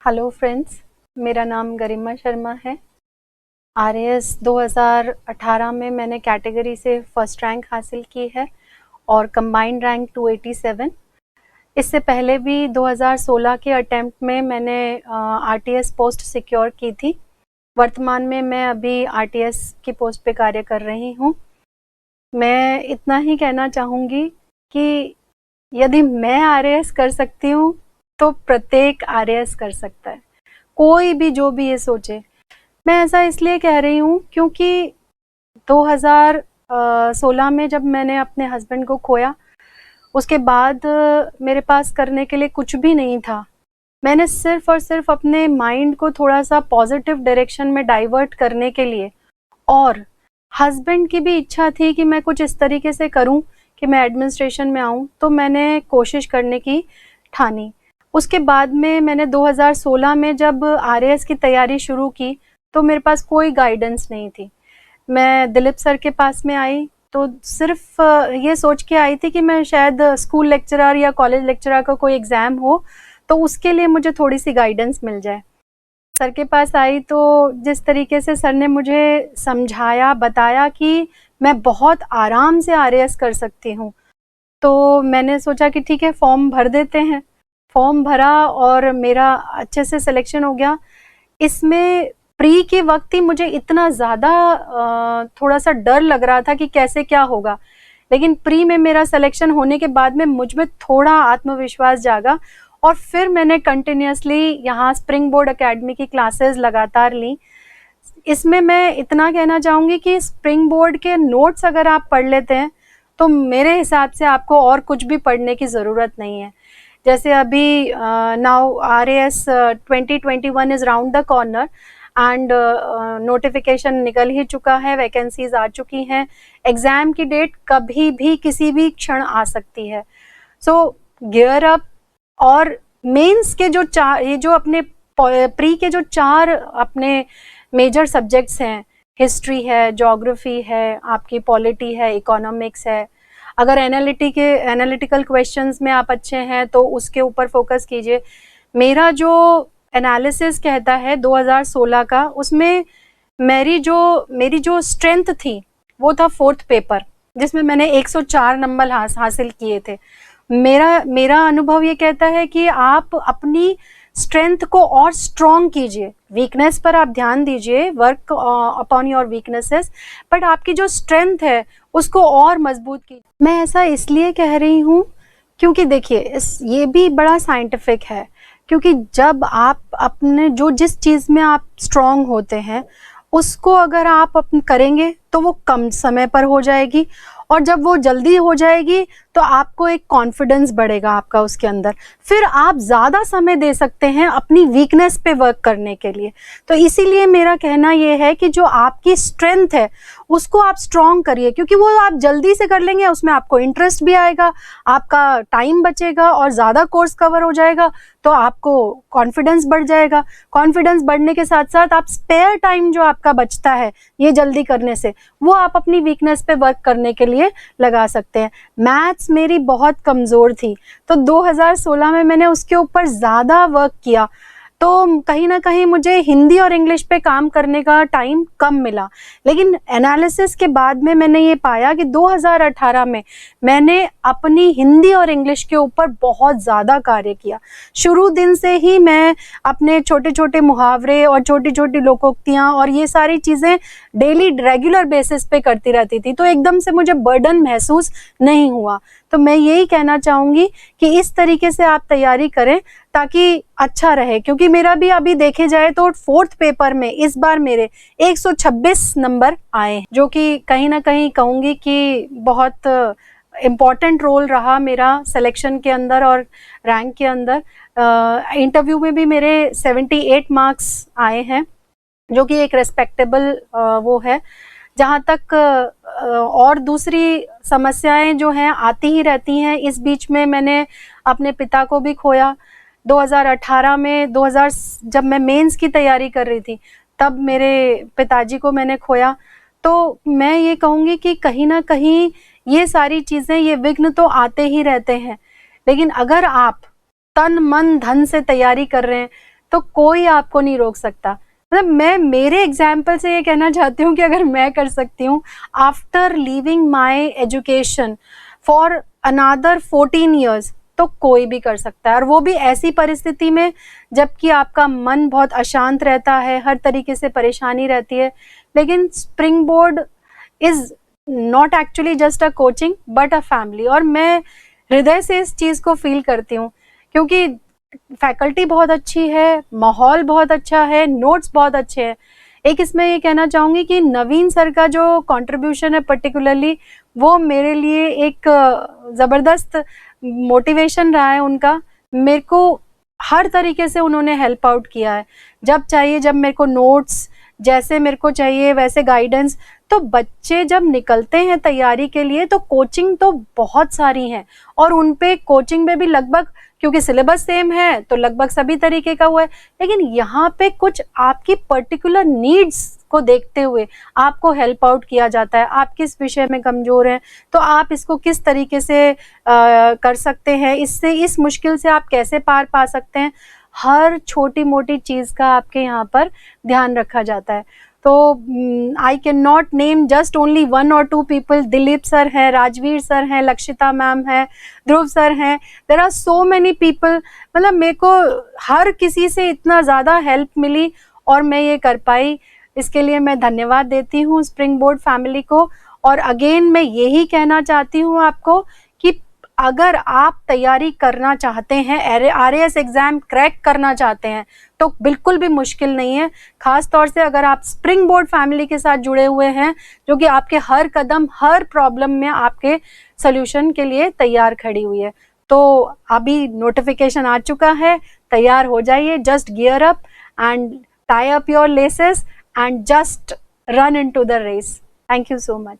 Hello friends, मेरा नाम गरिमा शर्मा है। आरएएस 2018 में मैंने कैटेगरी से फर्स्ट रैंक हासिल की है और कंबाइंड रैंक 287। इससे पहले भी 2016 के अटेम्प्ट में मैंने आरटीएस पोस्ट सिक्योर की थी। वर्तमान में मैं अभी आरटीएस की पोस्ट पे कार्य कर रही हूँ। मैं इतना ही कहना चाहूँगी कि यदि मैं आरएएस कर सकती हूँ तो प्रत्येक आरएएस कर सकता है, कोई भी जो भी ये सोचे। मैं ऐसा इसलिए कह रही हूँ क्योंकि 2016 में जब मैंने अपने हस्बैंड को खोया, उसके बाद मेरे पास करने के लिए कुछ भी नहीं था। मैंने सिर्फ और सिर्फ अपने माइंड को थोड़ा सा पॉजिटिव डायरेक्शन में डाइवर्ट करने के लिए, और हस्बैंड की भी इच्छा थी कि मैं कुछ इस तरीके से करूं कि मैं एडमिनिस्ट्रेशन में आऊं, तो मैंने कोशिश करने की ठानी। उसके बाद में मैंने 2016 में जब आरएएस की तैयारी शुरू की तो मेरे पास कोई गाइडेंस नहीं थी। मैं दिलीप सर के पास में आई तो सिर्फ ये सोच के आई थी कि मैं शायद स्कूल लेक्चरर या कॉलेज लेक्चरर का कोई एग्ज़ाम हो तो उसके लिए मुझे थोड़ी सी गाइडेंस मिल जाए। सर के पास आई तो जिस तरीके से सर ने मुझे समझाया, बताया कि मैं बहुत आराम से आरएएस कर सकती हूँ, तो मैंने सोचा कि ठीक है, फॉर्म भर देते हैं। फॉर्म भरा और मेरा अच्छे से सिलेक्शन हो गया। इसमें प्री के वक्त ही मुझे इतना ज़्यादा थोड़ा सा डर लग रहा था कि कैसे क्या होगा, लेकिन प्री में मेरा सिलेक्शन होने के बाद में मुझ में थोड़ा आत्मविश्वास जागा और फिर मैंने कंटिन्यूसली यहाँ स्प्रिंग बोर्ड एकेडमी की क्लासेस लगातार ली। इसमें मैं इतना कहना चाहूँगी कि स्प्रिंग बोर्ड के नोट्स अगर आप पढ़ लेते हैं तो मेरे हिसाब से आपको और कुछ भी पढ़ने की ज़रूरत नहीं है। जैसे अभी now RAS 2021 is round the corner and notification निकल ही चुका है, वैकेंसीज आ चुकी हैं। एग्ज़ाम की डेट कभी भी किसी भी क्षण आ सकती है। सो गियर अप। और मेंस के जो ये जो अपने प्री के जो 4 अपने मेजर सब्जेक्ट्स हैं, हिस्ट्री है, ज्योग्राफी है, आपकी पॉलिटी है, इकोनॉमिक्स है। अगर एनालिटिकल क्वेश्चंस में आप अच्छे हैं तो उसके ऊपर फोकस कीजिए। मेरा जो एनालिसिस कहता है 2016 का, उसमें मेरी जो स्ट्रेंथ थी वो था 4th पेपर, जिसमें मैंने 104 नंबर हासिल किए थे। मेरा अनुभव ये कहता है कि आप अपनी स्ट्रेंथ को और स्ट्रॉन्ग कीजिए, वीकनेस पर आप ध्यान दीजिए, work upon your weaknesses, but आपकी जो स्ट्रेंथ है उसको और मजबूत कीजिए। मैं ऐसा इसलिए कह रही हूँ क्योंकि देखिए ये भी बड़ा साइंटिफिक है, क्योंकि जब आप अपने जिस चीज़ में आप स्ट्रॉन्ग होते हैं उसको अगर आप करेंगे तो वो कम समय पर हो जाएगी, और जब वो जल्दी हो जाएगी तो आपको एक कॉन्फिडेंस बढ़ेगा आपका उसके अंदर, फिर आप ज़्यादा समय दे सकते हैं अपनी वीकनेस पे वर्क करने के लिए। तो इसीलिए मेरा कहना ये है कि जो आपकी स्ट्रेंथ है उसको आप स्ट्रॉन्ग करिए, क्योंकि वो आप जल्दी से कर लेंगे, उसमें आपको इंटरेस्ट भी आएगा, आपका टाइम बचेगा और ज़्यादा कोर्स कवर हो जाएगा, तो आपको कॉन्फिडेंस बढ़ जाएगा। कॉन्फिडेंस बढ़ने के साथ साथ आप स्पेयर टाइम जो आपका बचता है ये जल्दी करने से, वो आप अपनी वीकनेस पे वर्क करने के लिए लगा सकते हैं। मैथ्स मेरी बहुत कमज़ोर थी, तो 2016 में मैंने उसके ऊपर ज़्यादा वर्क किया, तो कहीं ना कहीं मुझे हिंदी और इंग्लिश पे काम करने का टाइम कम मिला। लेकिन एनालिसिस के बाद में मैंने ये पाया कि 2018 में मैंने अपनी हिंदी और इंग्लिश के ऊपर बहुत ज़्यादा कार्य किया। शुरू दिन से ही मैं अपने छोटे छोटे मुहावरे और छोटी छोटी लोकोक्तियाँ और ये सारी चीज़ें डेली रेगुलर बेसिस पे करती रहती थी, तो एकदम से मुझे बर्डन महसूस नहीं हुआ। तो मैं यही कहना चाहूँगी कि इस तरीके से आप तैयारी करें ताकि अच्छा रहे, क्योंकि मेरा भी अभी देखे जाए तो 4th पेपर में इस बार मेरे 126 नंबर आए, जो कि कहीं ना कहीं कहूँगी कि बहुत इम्पॉर्टेंट रोल रहा मेरा सिलेक्शन के अंदर और रैंक के अंदर। इंटरव्यू में भी मेरे 78 मार्क्स आए हैं, जो कि एक रेस्पेक्टेबल वो है। जहाँ तक और दूसरी समस्याएं जो हैं आती ही रहती हैं। इस बीच में मैंने अपने पिता को भी खोया 2018 में। जब मैं मेंस की तैयारी कर रही थी तब मेरे पिताजी को मैंने खोया। तो मैं ये कहूँगी कि कहीं ना कहीं ये सारी चीज़ें, ये विघ्न तो आते ही रहते हैं, लेकिन अगर आप तन मन धन से तैयारी कर रहे हैं तो कोई आपको नहीं रोक सकता। मतलब मैं मेरे एग्जाम्पल से ये कहना चाहती हूँ कि अगर मैं कर सकती हूँ after leaving my education for another 14 years, तो कोई भी कर सकता है। और वो भी ऐसी परिस्थिति में जबकि आपका मन बहुत अशांत रहता है, हर तरीके से परेशानी रहती है। लेकिन spring board is not actually just a coaching but a family. और मैं हृदय से इस चीज़ को फील करती हूँ, क्योंकि फैकल्टी बहुत अच्छी है, माहौल बहुत अच्छा है, नोट्स बहुत अच्छे हैं। एक इसमें ये कहना चाहूँगी कि नवीन सर का जो कंट्रीब्यूशन है पर्टिकुलरली, वो मेरे लिए एक ज़बरदस्त मोटिवेशन रहा है उनका। मेरे को हर तरीके से उन्होंने हेल्प आउट किया है, जब चाहिए, जब मेरे को नोट्स जैसे मेरे को चाहिए वैसे गाइडेंस। तो बच्चे जब निकलते हैं तैयारी के लिए तो कोचिंग तो बहुत सारी हैं, और उन पे कोचिंग में भी लगभग, क्योंकि सिलेबस सेम है तो लगभग सभी तरीके का हुआ है, लेकिन यहाँ पे कुछ आपकी पर्टिकुलर नीड्स को देखते हुए आपको हेल्प आउट किया जाता है। आप किस विषय में कमजोर हैं तो आप इसको किस तरीके से कर सकते हैं, इससे इस मुश्किल से आप कैसे पार पा सकते हैं, हर छोटी मोटी चीज़ का आपके यहाँ पर ध्यान रखा जाता है। तो I can not name just only 1 or 2 people. Dilip sir हैं, राजवीर सर हैं, लक्षिता मैम है, ध्रुव सर हैं, there are so many people. मतलब मेरे को हर किसी से इतना ज़्यादा हेल्प मिली और मैं ये कर पाई, इसके लिए मैं धन्यवाद देती हूँ स्प्रिंग बोर्ड फैमिली को। और अगेन मैं यही कहना चाहती हूँ आपको कि अगर आप तैयारी करना चाहते हैं, RAS एग्ज़ाम क्रैक करना चाहते हैं, तो बिल्कुल भी मुश्किल नहीं है। ख़ास तौर से अगर आप स्प्रिंग बोर्ड फैमिली के साथ जुड़े हुए हैं, जो कि आपके हर कदम, हर प्रॉब्लम में आपके सल्यूशन के लिए तैयार खड़ी हुई है। तो अभी नोटिफिकेशन आ चुका है, तैयार हो जाइए। Just gear up and tie up your laces and just run into the race. Thank you so much.